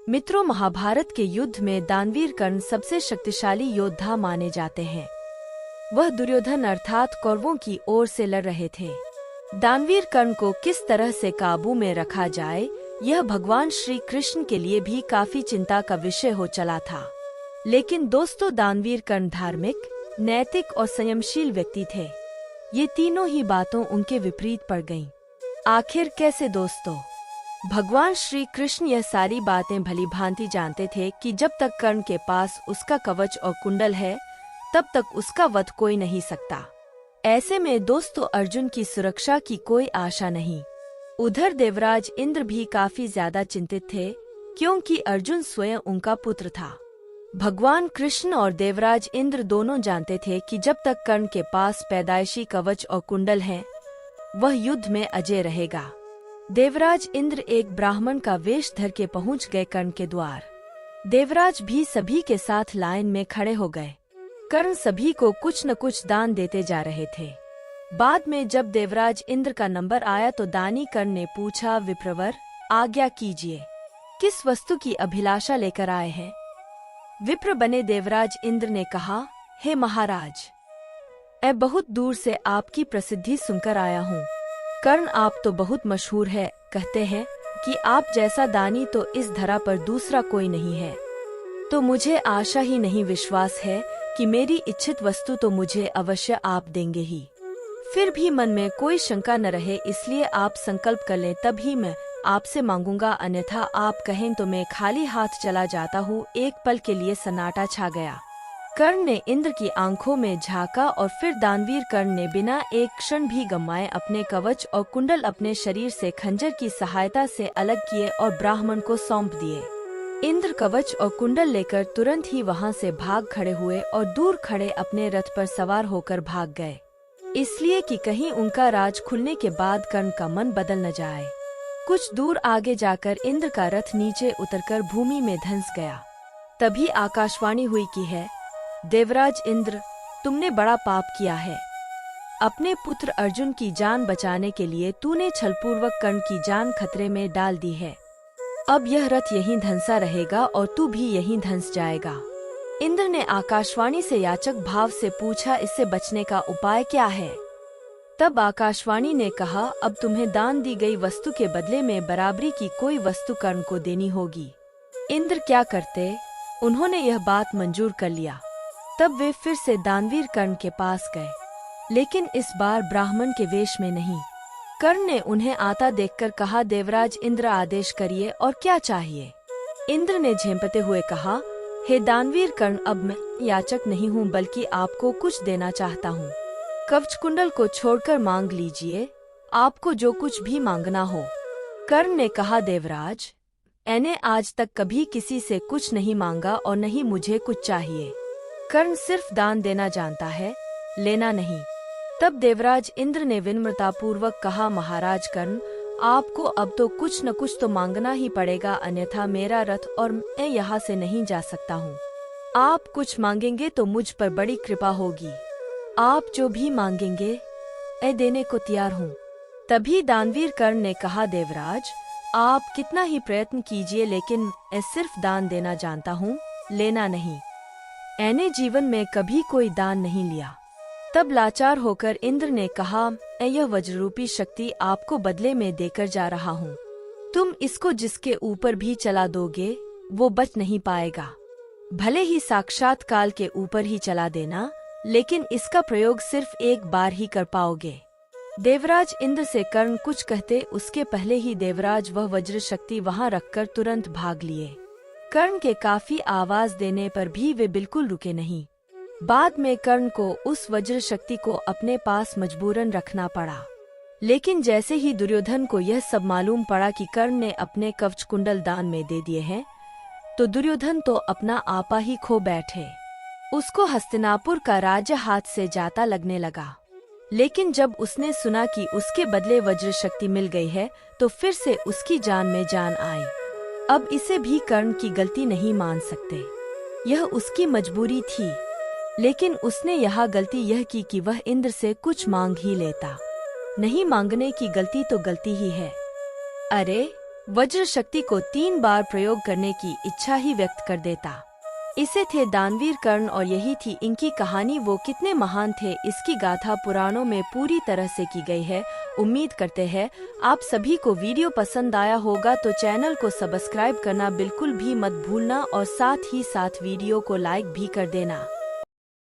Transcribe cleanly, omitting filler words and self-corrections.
मित्रों, महाभारत के युद्ध में दानवीर कर्ण सबसे शक्तिशाली योद्धा माने जाते हैं। वह दुर्योधन अर्थात कौरवों की ओर से लड़ रहे थे। दानवीर कर्ण को किस तरह से काबू में रखा जाए, यह भगवान श्री कृष्ण के लिए भी काफी चिंता का विषय हो चला था। लेकिन दोस्तों, दानवीर कर्ण धार्मिक, नैतिक और संयमशील व्यक्ति थे। ये तीनों ही बातों उनके विपरीत पड़ गईं। आखिर कैसे दोस्तों? भगवान श्री कृष्ण यह सारी बातें भली भांति जानते थे कि जब तक कर्ण के पास उसका कवच और कुंडल है, तब तक उसका वध कोई नहीं सकता। ऐसे में दोस्तों, अर्जुन की सुरक्षा की कोई आशा नहीं। उधर देवराज इंद्र भी काफी ज्यादा चिंतित थे, क्योंकि अर्जुन स्वयं उनका पुत्र था। भगवान कृष्ण और देवराज इंद्र दोनों जानते थे कि जब तक कर्ण के पास पैदाइशी कवच और कुंडल हैं, वह युद्ध में अजय रहेगा। देवराज इंद्र एक ब्राह्मण का वेश धर के पहुंच गए कर्ण के द्वार। देवराज भी सभी के साथ लाइन में खड़े हो गए। कर्ण सभी को कुछ न कुछ दान देते जा रहे थे। बाद में जब देवराज इंद्र का नंबर आया तो दानी कर्ण ने पूछा, विप्रवर, आज्ञा कीजिए, किस वस्तु की अभिलाषा लेकर आए हैं? विप्र बने देवराज इंद्र ने कहा, हे महाराज, मैं बहुत दूर से आपकी प्रसिद्धि सुनकर आया हूँ। कर्ण, आप तो बहुत मशहूर है। कहते हैं कि आप जैसा दानी तो इस धरा पर दूसरा कोई नहीं है। तो मुझे आशा ही नहीं विश्वास है कि मेरी इच्छित वस्तु तो मुझे अवश्य आप देंगे ही। फिर भी मन में कोई शंका न रहे, इसलिए आप संकल्प कर लें, तभी मैं आपसे मांगूंगा, अन्यथा आप कहें तो मैं खाली हाथ चला जाता हूँ। एक पल के लिए सन्नाटा छा गया। कर्ण ने इंद्र की आंखों में झांका और फिर दानवीर कर्ण ने बिना एक क्षण भी गंवाए अपने कवच और कुंडल अपने शरीर से खंजर की सहायता से अलग किए और ब्राह्मण को सौंप दिए। इंद्र कवच और कुंडल लेकर तुरंत ही वहां से भाग खड़े हुए और दूर खड़े अपने रथ पर सवार होकर भाग गए, इसलिए कि कहीं उनका राज खुलने के बाद कर्ण का मन बदल न जाए। कुछ दूर आगे जाकर इंद्र का रथ नीचे उतरकर भूमि में धंस गया। तभी आकाशवाणी हुई कि है, देवराज इंद्र, तुमने बड़ा पाप किया है। अपने पुत्र अर्जुन की जान बचाने के लिए तूने छलपूर्वक कर्ण की जान खतरे में डाल दी है। अब यह रथ यहीं धंसा रहेगा और तू भी यहीं धंस जाएगा। इंद्र ने आकाशवाणी से याचक भाव से पूछा, इससे बचने का उपाय क्या है? तब आकाशवाणी ने कहा, अब तुम्हें दान दी गई वस्तु के बदले में बराबरी की कोई वस्तु कर्ण को देनी होगी। इंद्र क्या करते? उन्होंने यह बात मंजूर कर लिया। तब वे फिर से दानवीर कर्ण के पास गए, लेकिन इस बार ब्राह्मण के वेश में नहीं। कर्ण ने उन्हें आता देखकर कहा, देवराज इंद्र, आदेश करिए, और क्या चाहिए? इंद्र ने झेंपते हुए कहा, हे दानवीर कर्ण, अब मैं याचक नहीं हूँ, बल्कि आपको कुछ देना चाहता हूँ। कवच कुंडल को छोड़कर मांग लीजिए, आपको जो कुछ भी मांगना हो। कर्ण ने कहा, देवराज, मैंने आज तक कभी किसी से कुछ नहीं मांगा और नहीं मुझे कुछ चाहिए। कर्ण सिर्फ दान देना जानता है, लेना नहीं। तब देवराज इंद्र ने विनम्रतापूर्वक कहा, महाराज कर्ण, आपको अब तो कुछ न कुछ तो मांगना ही पड़ेगा, अन्यथा मेरा रथ और मैं यहाँ से नहीं जा सकता हूँ। आप कुछ मांगेंगे तो मुझ पर बड़ी कृपा होगी। आप जो भी मांगेंगे मैं देने को तैयार हूँ। तभी दानवीर कर्ण ने कहा, देवराज, आप कितना ही प्रयत्न कीजिए, लेकिन मैं सिर्फ दान देना जानता हूँ, लेना नहीं। मैंने जीवन में कभी कोई दान नहीं लिया। तब लाचार होकर इंद्र ने कहा, मैं यह वज्ररूपी शक्ति आपको बदले में देकर जा रहा हूँ। तुम इसको जिसके ऊपर भी चला दोगे, वो बच नहीं पाएगा। भले ही साक्षात काल के ऊपर ही चला देना, लेकिन इसका प्रयोग सिर्फ एक बार ही कर पाओगे। देवराज इंद्र से कर्ण कुछ कहते उसके पहले ही देवराज वह वज्र शक्ति वहां रखकर तुरंत भाग लिए। कर्ण के काफी आवाज देने पर भी वे बिल्कुल रुके नहीं। बाद में कर्ण को उस वज्र शक्ति को अपने पास मजबूरन रखना पड़ा। लेकिन जैसे ही दुर्योधन को यह सब मालूम पड़ा कि कर्ण ने अपने कवच कुंडल दान में दे दिए हैं, तो दुर्योधन तो अपना आपा ही खो बैठे। उसको हस्तिनापुर का राज्य हाथ से जाता लगने लगा। लेकिन जब उसने सुना कि उसके बदले वज्र शक्ति मिल गई है, तो फिर से उसकी जान में जान आई। अब इसे भी कर्ण की गलती नहीं मान सकते, यह उसकी मजबूरी थी। लेकिन उसने यह गलती यह की कि वह इंद्र से कुछ मांग ही लेता। नहीं मांगने की गलती तो गलती ही है। अरे वज्र शक्ति को 3 बार प्रयोग करने की इच्छा ही व्यक्त कर देता। इसे थे दानवीर कर्ण और यही थी इनकी कहानी। वो कितने महान थे इसकी गाथा पुराणों में पूरी तरह से की गई है। उम्मीद करते हैं आप सभी को वीडियो पसंद आया होगा, तो चैनल को सब्सक्राइब करना बिल्कुल भी मत भूलना और साथ ही साथ वीडियो को लाइक भी कर देना।